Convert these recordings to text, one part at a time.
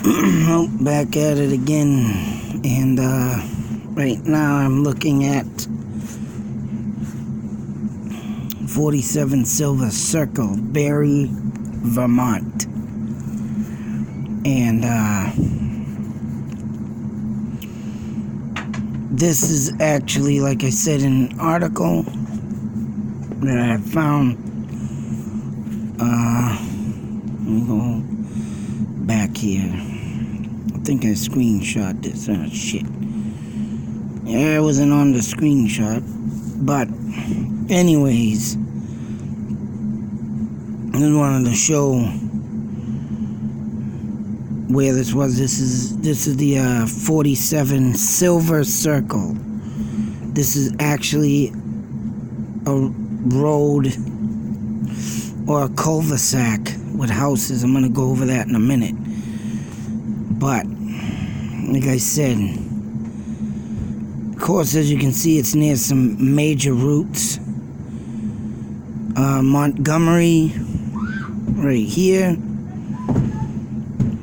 Well, back at it again, and right now I'm looking at 47 Silver Circle, Barre, Vermont, and this is actually, like I said, in an article that I found. Let me go back here. I think I screenshot this. Oh, shit. Yeah, it wasn't on the screenshot. But, anyways, I just wanted to show where this was. This is the 47 Silver Circle. This is actually a road or a cul-de-sac with houses. I'm gonna go over that in a minute. But, like I said, of course, as you can see, it's near some major routes. Montgomery, right here,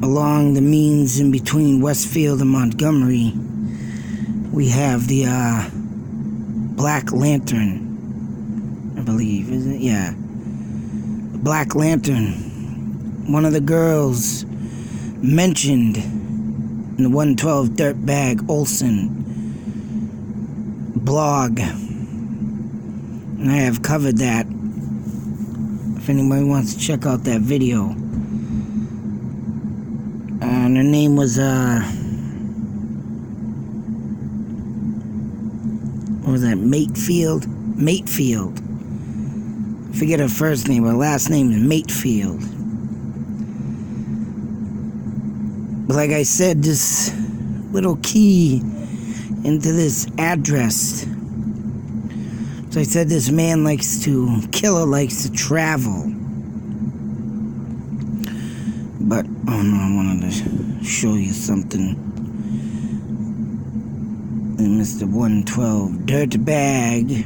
along the means in between Westfield and Montgomery, we have the Black Lantern, I believe, is it? Yeah. Black Lantern. One of the girls mentioned in the 112 Dirtbag Olsen blog, and I have covered that if anybody wants to check out that video. And her name was what was that, Matefield? Forget her first name, her last name is Matefield. But like I said, this little key into this address. So I said this man killer likes to travel. But, oh no, I wanted to show you something. And Mr. 112 Dirtbag.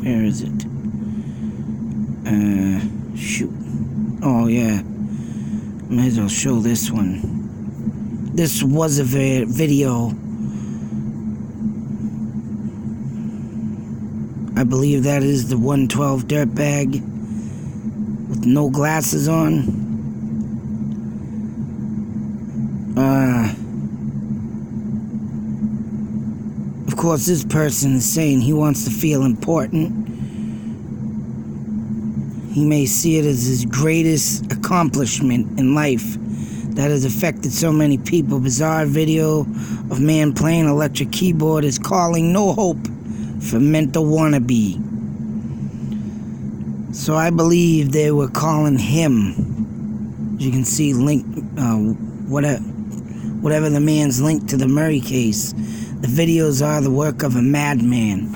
Where is it? Shoot. Oh, yeah. Might as well show this one. This was a video. I believe that is the 112 Dirtbag with no glasses on. Of course, this person is saying he wants to feel important. He may see it as his greatest accomplishment in life that has affected so many people. Bizarre video of man playing electric keyboard is calling no hope for mental wannabe. So I believe they were calling him. As you can see, whatever the man's link to the Murray case. The videos are the work of a madman.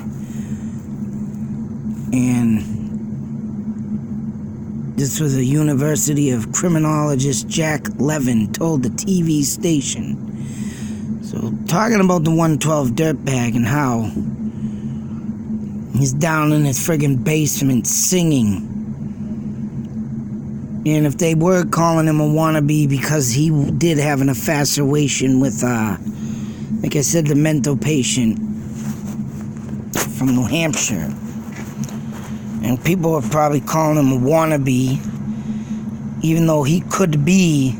And this was a University of Criminologist Jack Levin told the TV station. So, talking about the 112 Dirtbag and how he's down in his friggin' basement singing. And if they were calling him a wannabe because he did have an infatuation with, like I said, the mental patient from New Hampshire. And people are probably calling him a wannabe, even though he could be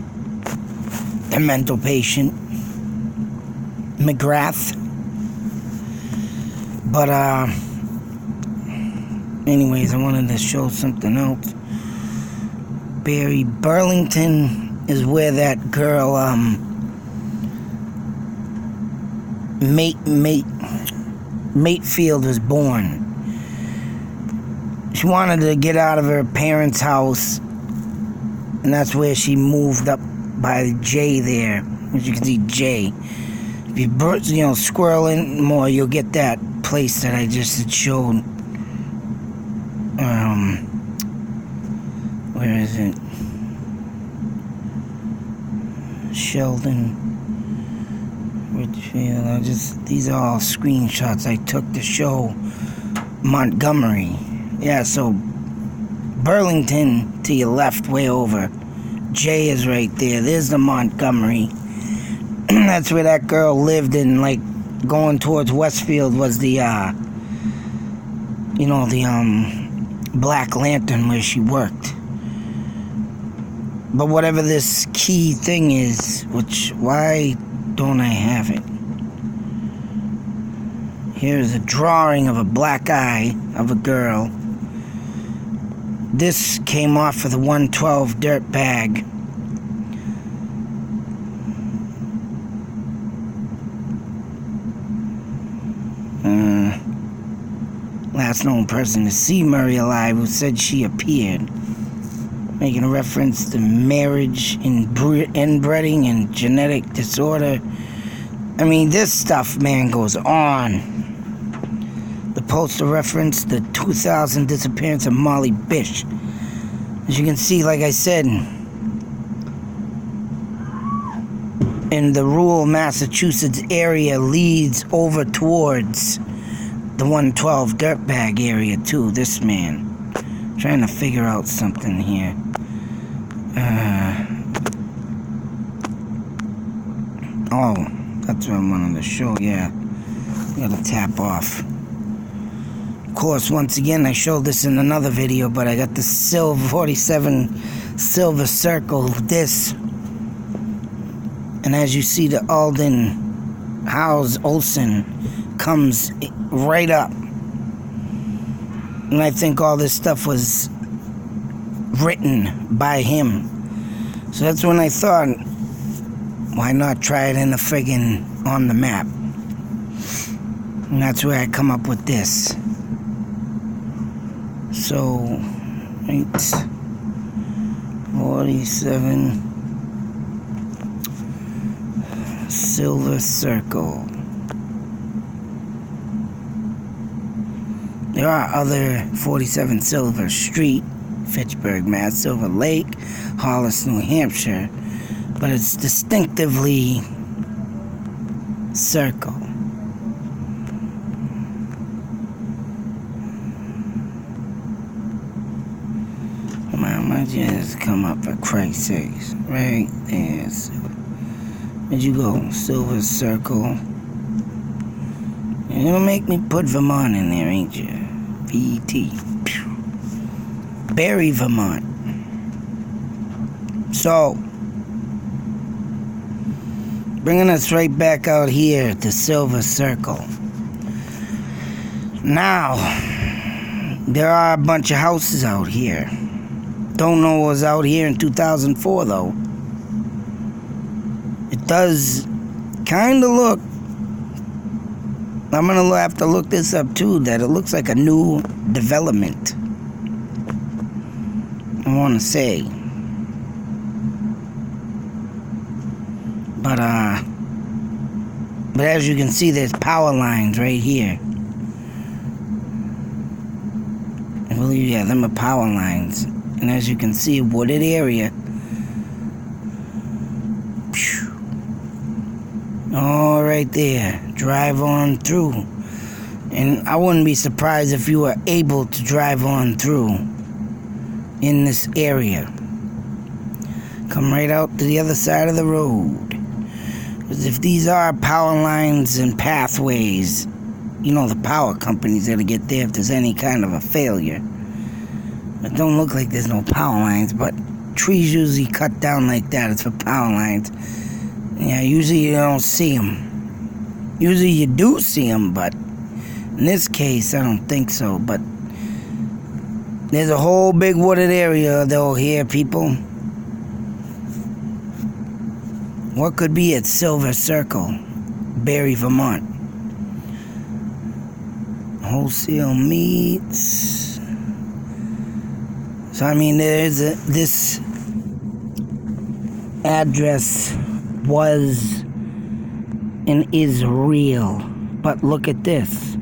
the mental patient, McGrath. But, anyways, I wanted to show something else. Barre, Burlington is where that girl, Matefield was born. She wanted to get out of her parents' house, and that's where she moved up by J there. As you can see, J. If you scroll in more, you'll get that place that I just had shown. Where is it? Sheldon, Richfield. These are all screenshots I took to show Montgomery. Yeah, so Burlington to your left, way over. J is right there. There's the Montgomery. That's where that girl lived, and like going towards Westfield was the Black Lantern where she worked. But whatever this key thing is, why don't I have it? Here's a drawing of a black eye of a girl. This came off of the 112 dirt bag. Last known person to see Murray alive who said she appeared, making a reference to marriage, inbreeding, and genetic disorder. I mean, this stuff, man, goes on. The poster referenced the 2000 disappearance of Molly Bish. As you can see, like I said, in the rural Massachusetts area leads over towards the 112 dirtbag area too. This man trying to figure out something here. Oh, that's what I wanted to show. Yeah, gotta tap off. Of course, once again, I showed this in another video, but I got the silver 47 silver circle. This, and as you see, the Alden House Olsen comes right up, and I think all this stuff was written by him. So that's when I thought, why not try it in the friggin' on the map? And that's where I come up with this. So, 47 silver circle. There are other 47 Silver Street, Fitchburg, Mass, Silver Lake, Hollis, New Hampshire, but it's distinctively circle. Come on, might just come up for Christ's sakes. Right there. So, where'd you go? Silver Circle. You're gonna make me put Vermont in there, ain't you? VT. Barry, Vermont. So, bringing us right back out here to Silver Circle. Now, there are a bunch of houses out here. Don't know what was out here in 2004, though. It does kind of look, I'm going to have to look this up too, that it looks like a new development. I want to say. But as you can see, there's power lines right here. I believe, yeah, them are power lines. And as you can see, wooded area. All right there. Drive on through. And I wouldn't be surprised if you were able to drive on through in this area. Come right out to the other side of the road. Because if these are power lines and pathways, you know the power company's got to get there if there's any kind of a failure. It don't look like there's no power lines, but trees usually cut down like that. It's for power lines. Yeah, usually you don't see them. Usually you do see them, but in this case, I don't think so. But there's a whole big wooded area, though, here, people. What could be at Silver Circle, Barry, Vermont? Wholesale meats. So, I mean, this address was and is real. But look at this.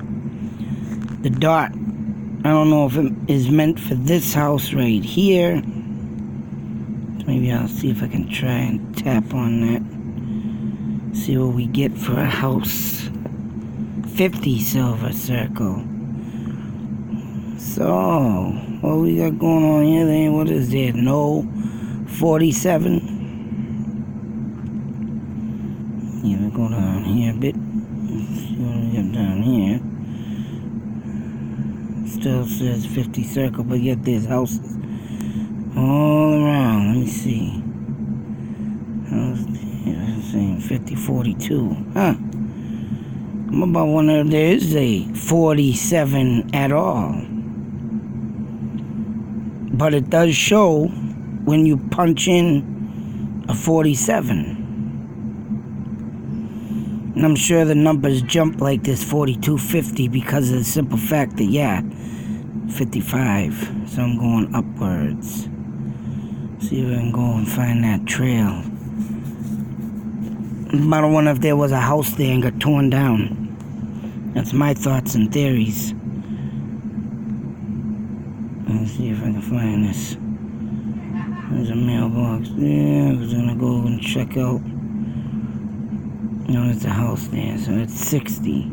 The dot, I don't know if it is meant for this house right here. Maybe I'll see if I can try and tap on that. See what we get for a house. 50 Silver Circle. So, what we got going on here then? What is there? No 47. Yeah, we go down here a bit. See what we got down here. Still says 50 circle, but yet there's houses all around. Let me see. It's saying 5042. Huh. I'm about wonder if there is a 47 at all. But it does show when you punch in a 47. And I'm sure the numbers jump like this 4250 because of the simple fact that, yeah, 55. So I'm going upwards. See if I can go and find that trail. I don't wonder if there was a house there and got torn down. That's my thoughts and theories. Let me see if I can find this. There's a mailbox there. I was gonna go and check out. No, there's a house there, so it's 60.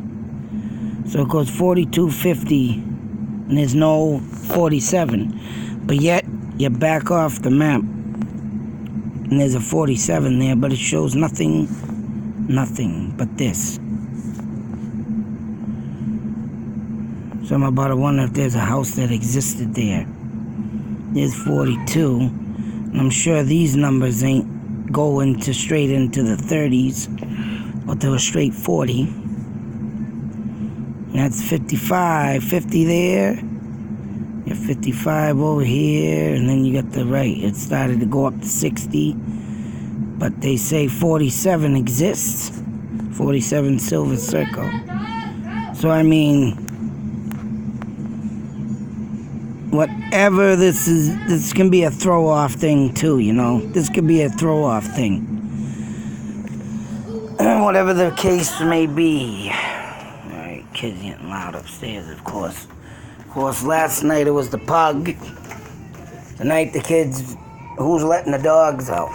So it goes 4250, and there's no 47. But yet, you back off the map, and there's a 47 there, but it shows nothing but this. So I'm about to wonder if there's a house that existed there. There's 42, and I'm sure these numbers ain't going to straight into the 30s, or to a straight 40. That's 55, 50 there. You got 55 over here, and then you got the right. It started to go up to 60, but they say 47 exists. 47 Silver Circle. So I mean, whatever this is, this can be a throw-off thing too, you know? This could be a throw-off thing. Whatever the case may be. Alright, kids getting loud upstairs, of course. Of course, last night it was the pug. Tonight the kids, who's letting the dogs out?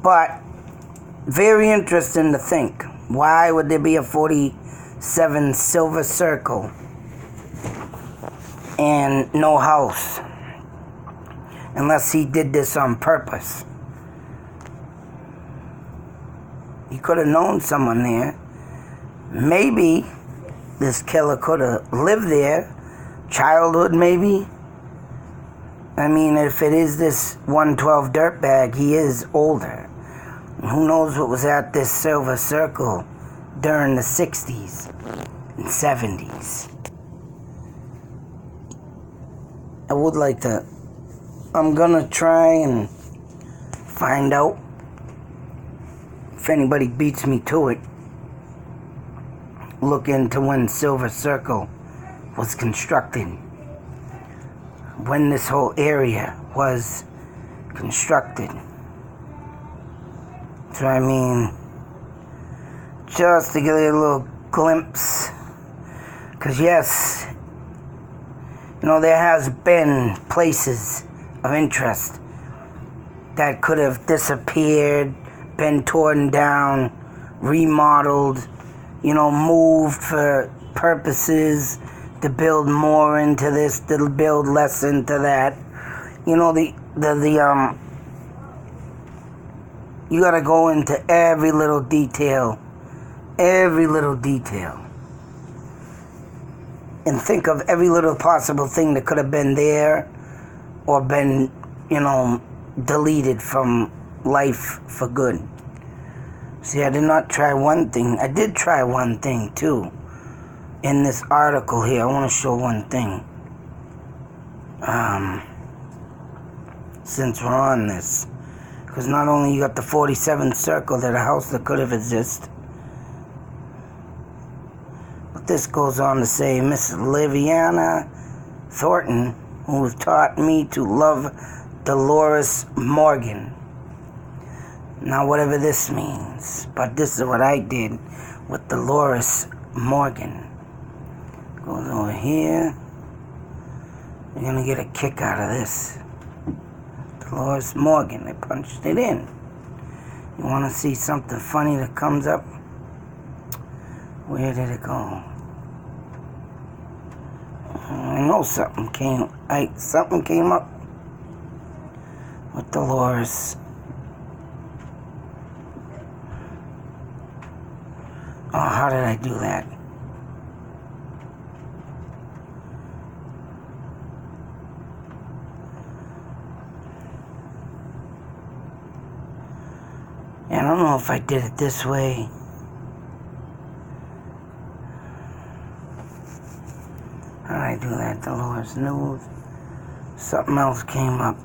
But, very interesting to think. Why would there be a 47 Silver Circle and no house? Unless he did this on purpose. He could have known someone there. Maybe this killer could have lived there. Childhood, maybe. I mean, if it is this 112 dirtbag, he is older. Who knows what was at this Silver Circle during the 60s and 70s. I would like to... I'm gonna try and find out. If anybody beats me to it, look into when Silver Circle was constructed. When this whole area was constructed. So I mean, just to give you a little glimpse. Because yes, you know, there has been places of interest that could have disappeared, been torn down, remodeled, you know, moved for purposes to build more into this, to build less into that. You know, you gotta go into every little detail, and think of every little possible thing that could have been there or been, you know, deleted from life for good. See, I did not try one thing. I did try one thing, too. In this article here, I want to show one thing. Since we're on this. Because not only you got the 47th Circle, that a house that could have existed. But this goes on to say, Miss Liviana Thornton, who taught me to love Dolores Morgan. Now, whatever this means, but this is what I did with Dolores Morgan. Goes over here. You're gonna get a kick out of this. Dolores Morgan, they punched it in. You wanna see something funny that comes up? Where did it go? I know something came up. with Dolores. Oh, how did I do that? I don't know if I did it this way. How did I do that? Dolores News. Something else came up.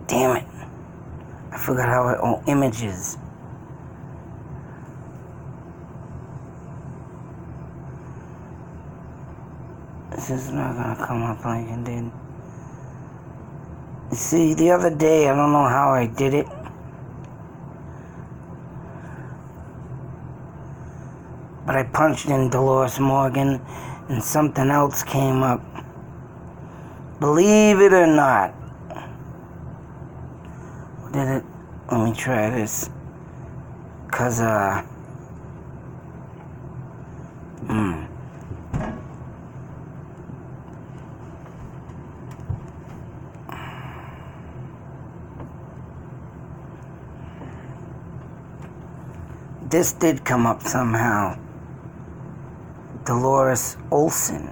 Damn it. I forgot how I... Oh, images. This is not gonna come up like it did. You see, the other day, I don't know how I did it. But I punched in Dolores Morgan and something else came up. Believe it or not. Did it? Let me try this. Cause, this did come up somehow. Dolores Olson.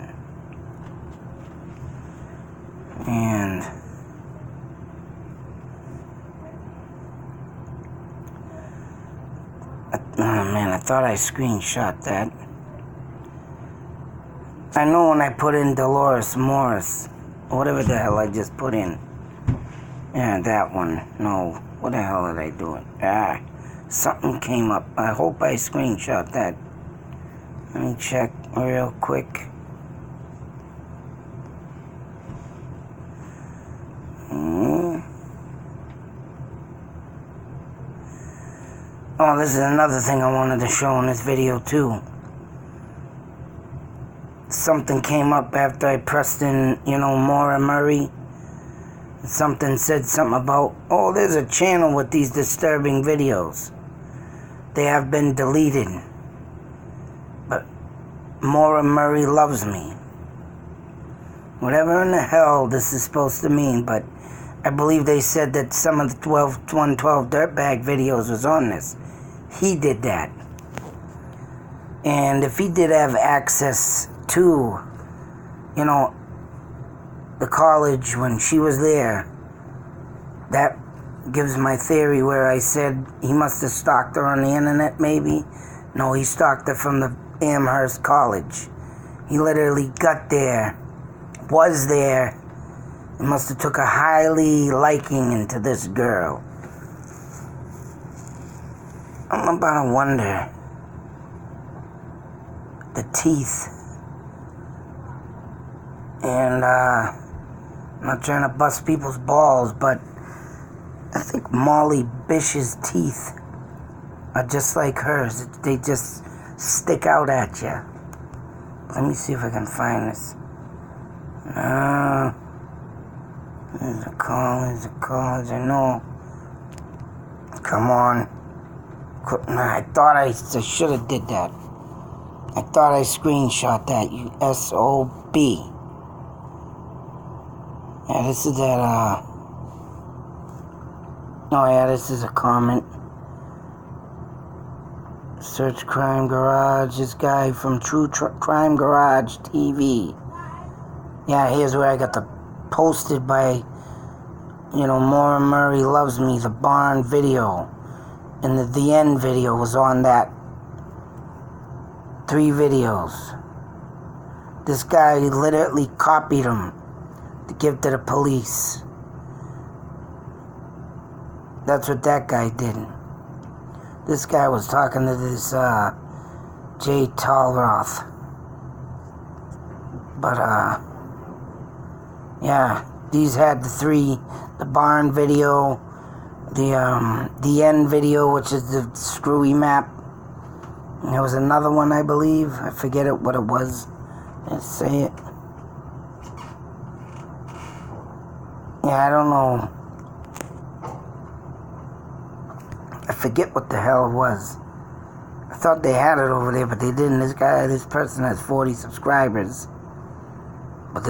And oh man, I thought I screenshot that. I know when I put in Dolores Morris, whatever the hell I just put in. Yeah, that one. No, what the hell did I do it? Something came up. I hope I screenshot that. Let me check real quick. Oh, this is another thing I wanted to show in this video too. Something came up after I pressed in, Maura Murray. Something said something about, oh, there's a channel with these disturbing videos. They have been deleted. But Maura Murray loves me. Whatever in the hell this is supposed to mean, but I believe they said that some of the 112 Dirtbag videos was on this. He did that. And if he did have access to, the college when she was there, that gives my theory where I said he must have stalked her on the internet, maybe. No, he stalked her from the Amherst College. He literally got there, was there, and must have took a highly liking into this girl. I'm about to wonder, the teeth, and I'm not trying to bust people's balls, but I think Molly Bish's teeth are just like hers. They just stick out at you. Let me see if I can find this. There's a college, I know. Come on. I thought I should have did that. I thought I screenshot that, you SOB. Yeah, this is that, oh yeah, this is a comment. Search Crime Garage, this guy from True Crime Garage TV. Yeah, here's where I got the posted by, Maura Murray Loves Me, the barn video. And the end video was on that. 3 videos. This guy literally copied them to give to the police. That's what that guy did. This guy was talking to this Jay Talroth. But yeah, these had the barn video, the end video, which is the screwy map. And there was another one, I believe. I forget what it was. Let's say it. Yeah, I don't know. I forget what the hell it was. I thought they had it over there, but they didn't. This person has 40 subscribers. But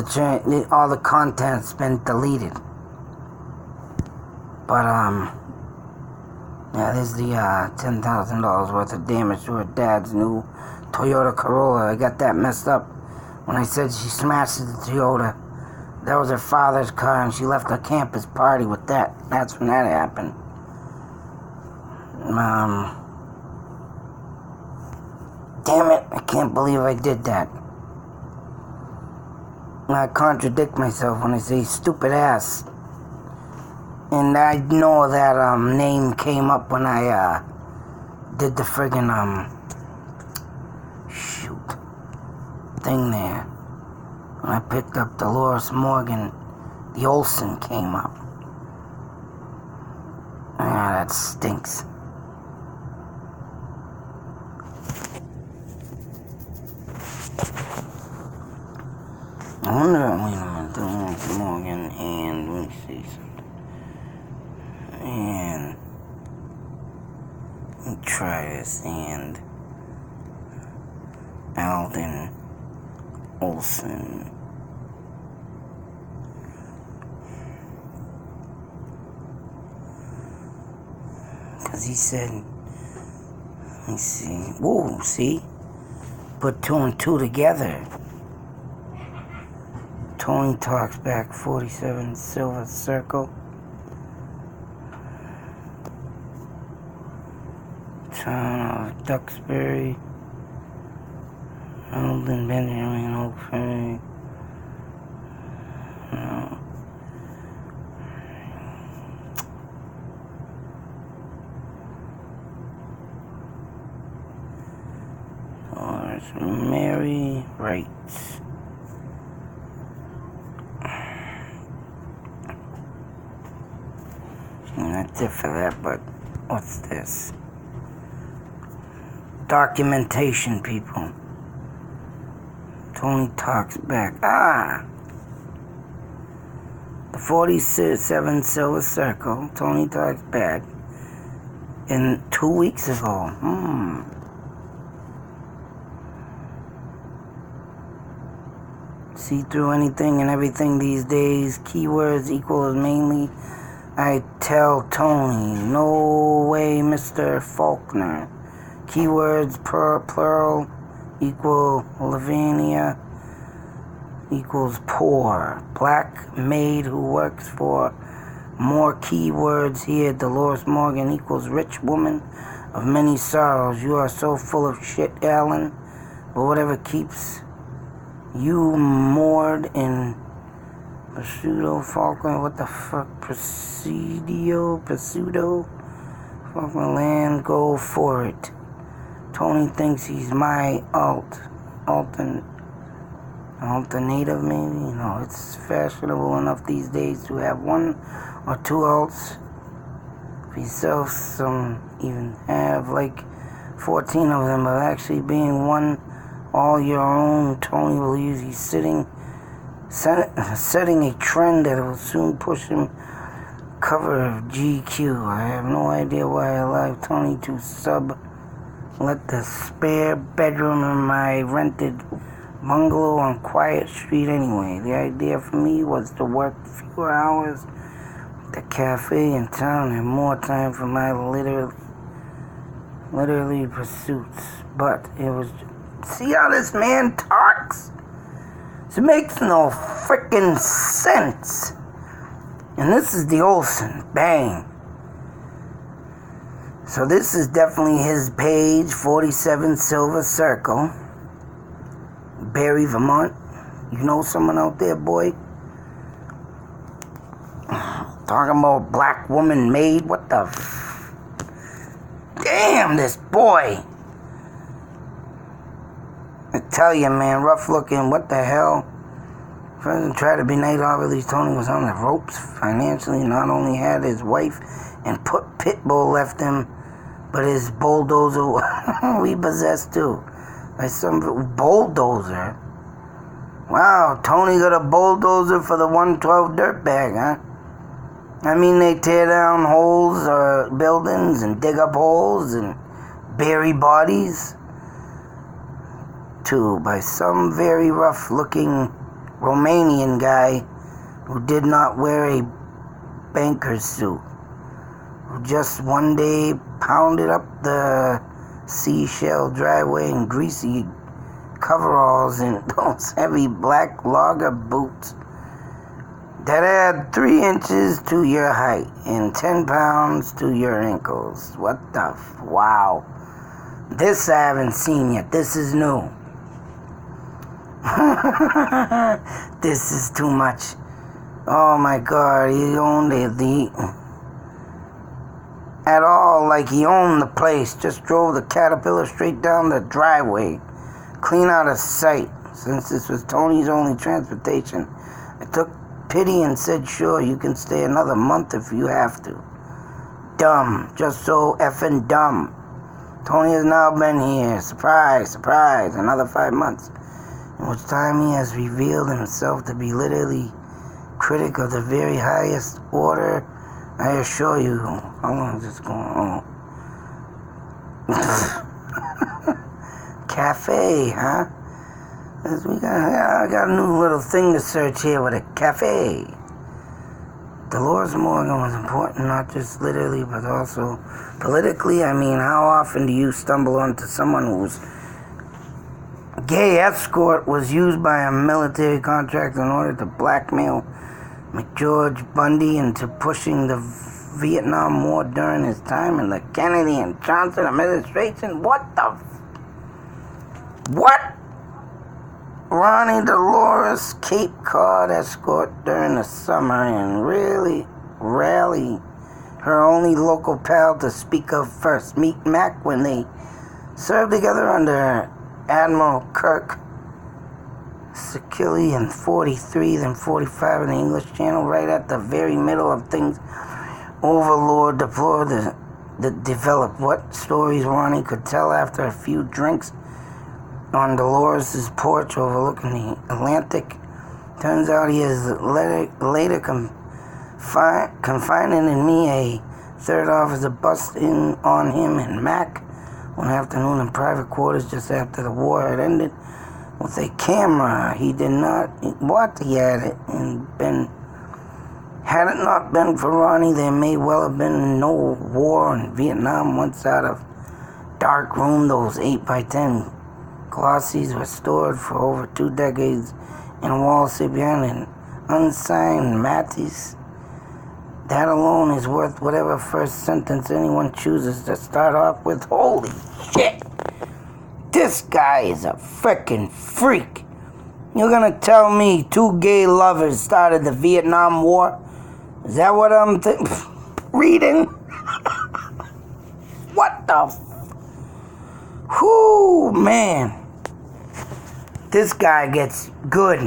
all the content's been deleted. But, yeah, there's the $10,000 worth of damage to her dad's new Toyota Corolla. I got that messed up when I said she smashed the Toyota. That was her father's car, and she left a campus party with that. That's when that happened. Damn it, I can't believe I did that. I contradict myself when I say stupid ass. And I know that name came up when I did the friggin' thing there. When I picked up Dolores Morgan, the Olsen came up. Ah, that stinks. I wonder, wait a minute, Dolores Morgan and, let me see something. And, let me try this, and Alden Olsen. Because he said, let me see, whoa, see? Put 2 and 2 together. Tony Talks Back, 47 Silver Circle. Town of Duxbury. Alden Benjamin Oakford. No. Mary Wright. That's it for that, but what's this? Documentation, people. Tony Talks Back. The 47 Silver Circle. Tony Talks Back. And 2 weeks ago. See through anything and everything these days. Keywords equals mainly I tell Tony. No way, Mr. Faulkner. Keywords plural equal Lavinia equals poor. Black maid who works for more keywords here. Dolores Morgan equals rich woman of many sorrows. You are so full of shit, Alan. But whatever keeps you moored in Pseudo Faulkner, what the fuck? Pseudo Faulkner land, go for it. Tony thinks he's my alternative, maybe? No, it's fashionable enough these days to have 1 or 2 alts. For yourself, some even have like 14 of them, but actually being one all your own. Tony believes he's setting a trend that will soon push him cover of GQ. I have no idea why I allowed Tony to let the spare bedroom in my rented bungalow on Quiet Street anyway. The idea for me was to work fewer hours at the cafe in town and more time for my literally pursuits. But it was, see how this man talks? It makes no freaking sense. And this is the Olsen. Bang. So this is definitely his page, 47 Silver Circle. Barry, Vermont. You know someone out there, boy? Talking about black woman maid. What the damn, this boy. I tell you, man, rough looking. What the hell? President tried to be nice. Obviously, Tony was on the ropes financially. Not only had his wife and Pitbull left him, but his bulldozer we possessed too. By some bulldozer. Wow, Tony got a bulldozer for the 112 dirtbag, huh? I mean, they tear down holes or buildings and dig up holes and bury bodies? 2. By some very rough-looking Romanian guy who did not wear a banker's suit, who just one day pounded up the seashell driveway in greasy coveralls and those heavy black logger boots that add 3 inches to your height and 10 pounds to your ankles. What the wow. This I haven't seen yet. This is new. This is too much. Oh my God, he owned at all, like he owned the place. Just drove the Caterpillar straight down the driveway, clean out of sight. Since this was Tony's only transportation, I took pity and said, sure, you can stay another month if you have to. Dumb, just so effing dumb. Tony has now been here, surprise, surprise, another 5 months, in which time he has revealed himself to be literally critic of the very highest order. I assure you. How long is this going on? Cafe, huh? I got a new little thing to search here with a cafe. Dolores Morgan was important, not just literally, but also politically. I mean, how often do you stumble onto someone whose gay escort was used by a military contractor in order to blackmail McGeorge Bundy into pushing the Vietnam War during his time in the Kennedy and Johnson administration? What the what? Ronnie Dolores Cape Cod escort during the summer and really rally her only local pal to speak of first. Meet Mac when they served together under Admiral Kirk Securely in 43, then 45 in the English Channel, right at the very middle of things. Overlord deplored that developed what stories Ronnie could tell after a few drinks on Dolores' porch overlooking the Atlantic. Turns out he is later confiding in me a third officer bust in on him and Mac one afternoon in private quarters just after the war had ended with a camera. He did not what he had it and been. Had it not been for Ronnie, there may well have been no war in Vietnam. Once out of dark room, those 8x10 glossies were stored for over 2 decades in a wall behind an unsigned Matisse. That alone is worth whatever first sentence anyone chooses to start off with. Holy shit! This guy is a frickin' freak. You're gonna tell me 2 gay lovers started the Vietnam War? Is that what I'm reading? What the whoo, man. This guy gets good.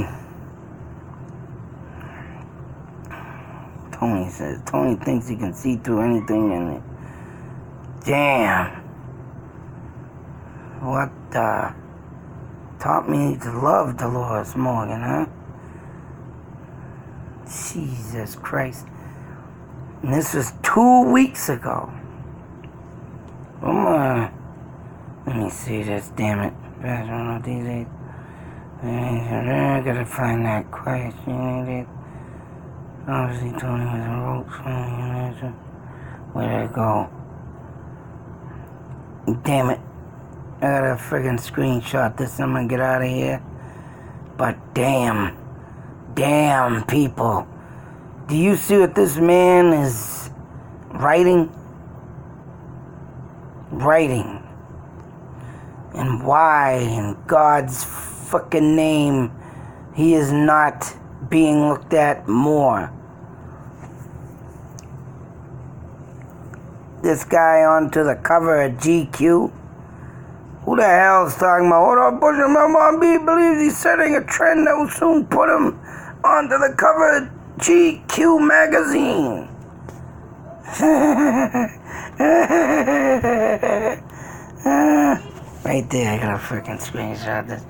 Tony says, Tony thinks he can see through anything in it. Damn. What taught me to love Dolores Morgan, huh? Jesus Christ. And this was 2 weeks ago. Let me see this, damn it. I gotta find that question. Obviously, Tony was a rope. Where did it go? Damn it. I gotta friggin' screenshot this. I'm gonna get out of here. But damn, people. Do you see what this man is writing? And why, in God's fucking name, he is not being looked at more? This guy onto the cover of GQ. Who the hell is talking about, hold on, Bush B believes he's setting a trend that will soon put him onto the cover of GQ magazine. Right there, I gotta freaking screenshot this.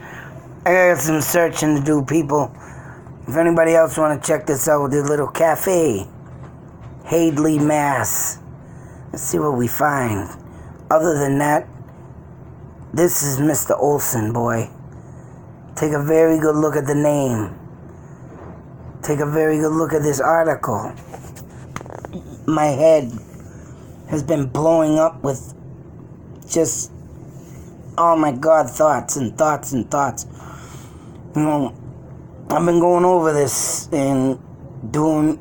I got some searching to do, people. If anybody else want to check this out with this little cafe, Hadley, Mass. Let's see what we find. Other than that, This is Mr. Olson, boy. Take a very good look at the name. Take a very good look at this article. My head has been blowing up with just, oh my God, thoughts and thoughts and thoughts. You know, I've been going over this and doing,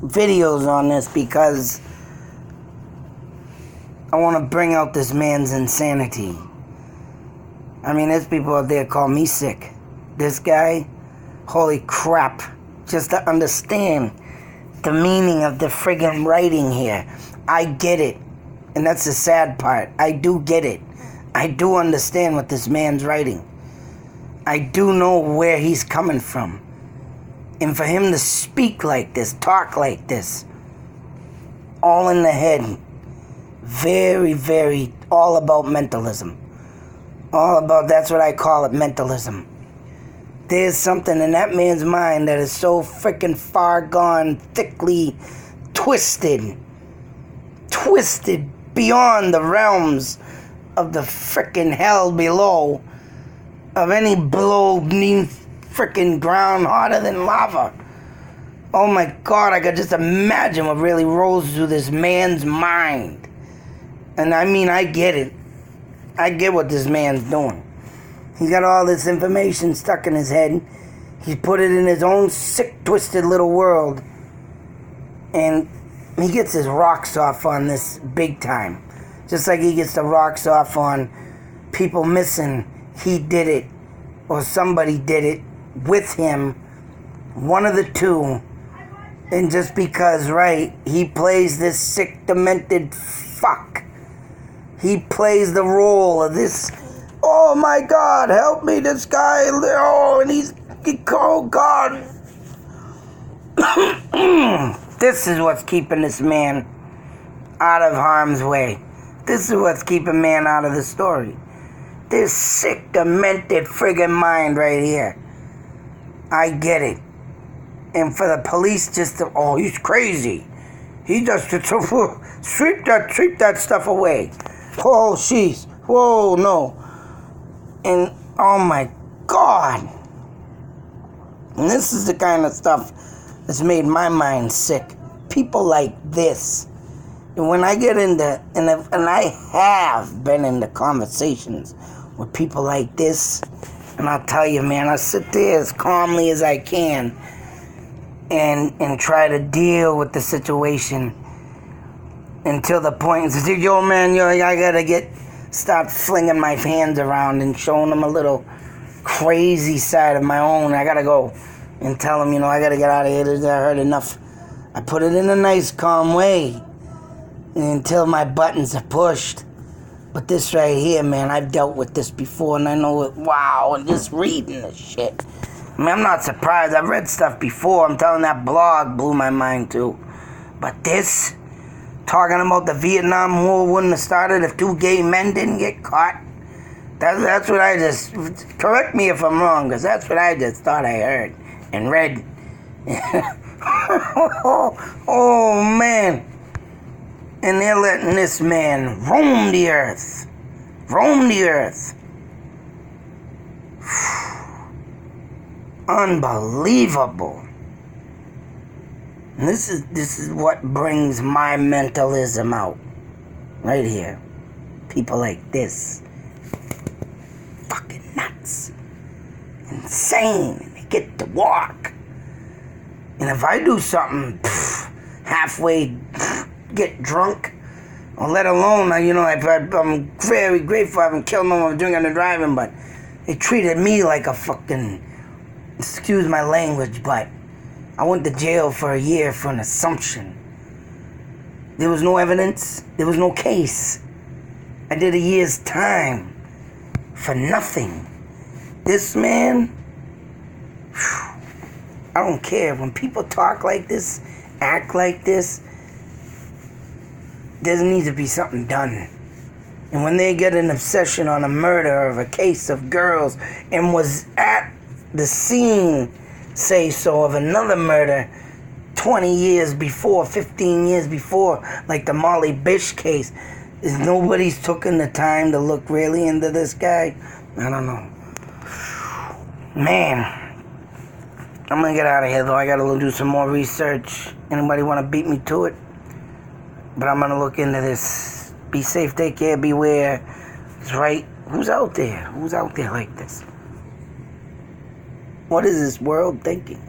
videos on this because I want to bring out this man's insanity. I mean, there's people out there call me sick. This guy, holy crap. Just to understand the meaning of the friggin' writing here. I get it. And that's the sad part. I do get it. I do understand what this man's writing. I do know where he's coming from. And for him to speak like this, talk like this, all in the head, very, very, all about mentalism. All about, that's what I call it, mentalism. There's something in that man's mind that is so freaking far gone, thickly twisted beyond the realms of the freaking hell below, of any below beneath freaking ground hotter than lava. Oh my God, I could just imagine what really rolls through this man's mind. And I mean, I get it. I get what this man's doing. He's got all this information stuck in his head. He's put it in his own sick, twisted little world. And he gets his rocks off on this big time. Just like he gets the rocks off on people missing. He did it. Or somebody did it with him. One of the two. And just because, right, he plays this sick, demented fuck. He plays the role of this, oh my God, help me, this guy, oh, and oh God. This is what's keeping this man out of harm's way. This is what's keeping man out of the story. This sick, demented friggin' mind right here. I get it. And for the police just to, oh, he's crazy. He just sweep that stuff away. Oh, jeez. Whoa, no. And, oh my God. And this is the kind of stuff that's made my mind sick. People like this. And when I get into, and I have been into conversations with people like this, and I'll tell you, man, I sit there as calmly as I can and try to deal with the situation until the point, yo, man, I gotta start flinging my hands around and showing them a little crazy side of my own. I gotta go and tell them, I gotta get out of here. I heard enough. I put it in a nice, calm way until my buttons are pushed. But this right here, man, I've dealt with this before, and I know it. Wow, and just reading this shit. I mean, I'm not surprised. I've read stuff before. I'm telling that blog blew my mind too. But this, talking about the Vietnam War wouldn't have started if two gay men didn't get caught. That's what I just, correct me if I'm wrong, because that's what I just thought I heard and read. Oh, man. And they're letting this man roam the earth. Roam the earth. Unbelievable. And this is what brings my mentalism out. Right here. People like this. Fucking nuts. Insane. They get to walk. And if I do something halfway get drunk, or let alone, I'm very grateful I haven't killed no one drinking and driving, but they treated me like a fucking, excuse my language, but I went to jail for a year for an assumption. There was no evidence. There was no case. I did a year's time for nothing. This man, I don't care. When people talk like this, act like this, there needs to be something done. And when they get an obsession on a murder of a case of girls and was at the scene, say so, of another murder 20 years before, 15 years before, like the Molly Bish case, Is nobody's taken the time to look really into this guy? I don't know. Man, I'm gonna get out of here though. I gotta do some more research. Anybody want to beat me to it? But I'm gonna look into this. Be safe, take care, beware. It's right. Who's out there? Who's out there like this? What is this world thinking?